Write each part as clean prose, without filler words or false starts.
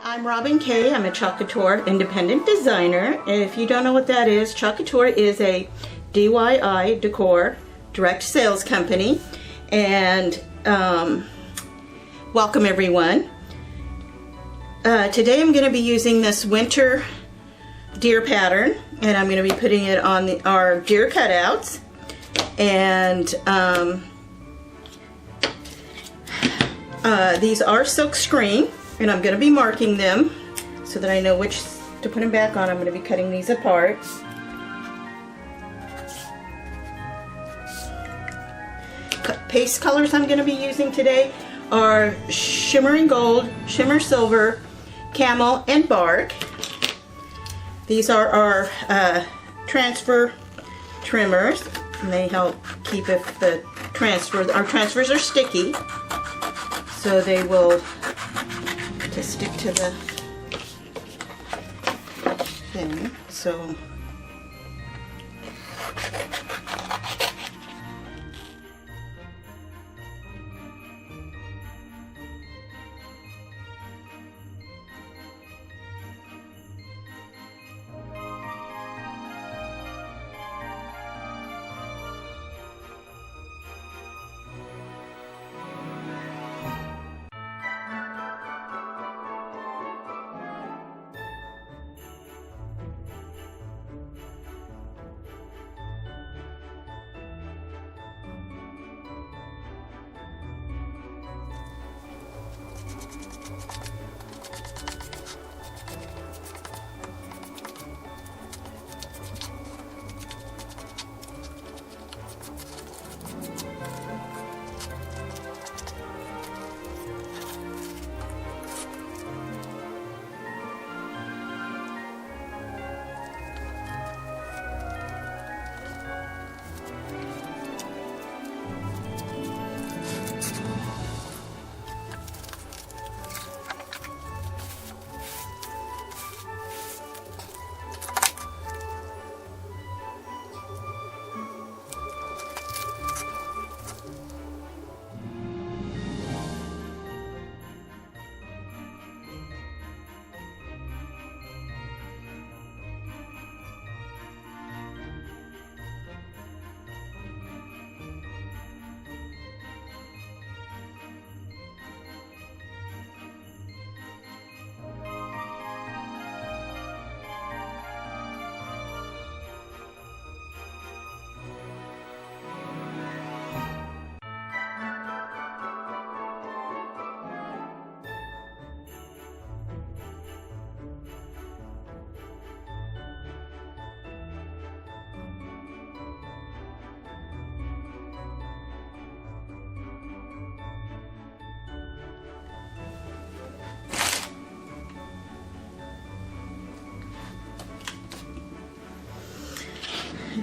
I'm Robin Kay. I'm a Chalk Couture independent designer. And if you don't know what that is, Chalk Couture is a DIY decor direct sales company. And welcome everyone. Today I'm going to be using this winter deer pattern, and I'm going to be putting it on our deer cutouts. And these are silk screen, and I'm going to be marking them so that I know which to put them back on. I'm going to be cutting these apart. Paste colors I'm going to be using today are Shimmer and Gold, Shimmer Silver, Camel, and Bark. These are our transfer trimmers, and they help keep our transfers are sticky, so they will just stick to the thing. So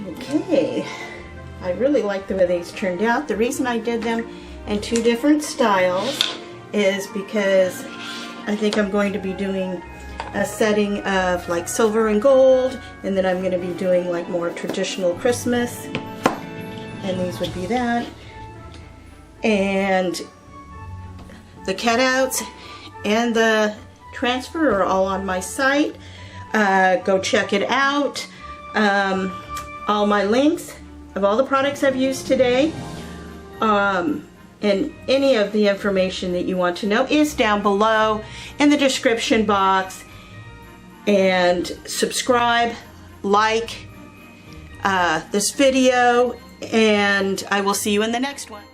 okay, I really like the way these turned out. The reason I did them in two different styles is because I think I'm going to be doing a setting of like silver and gold, and then I'm going to be doing like more traditional Christmas, and these would be that. And the cutouts and the transfer are all on my site. Go check it out. All my links of all the products I've used today, and any of the information that you want to know is down below in the description box. And subscribe, like this video, and I will see you in the next one.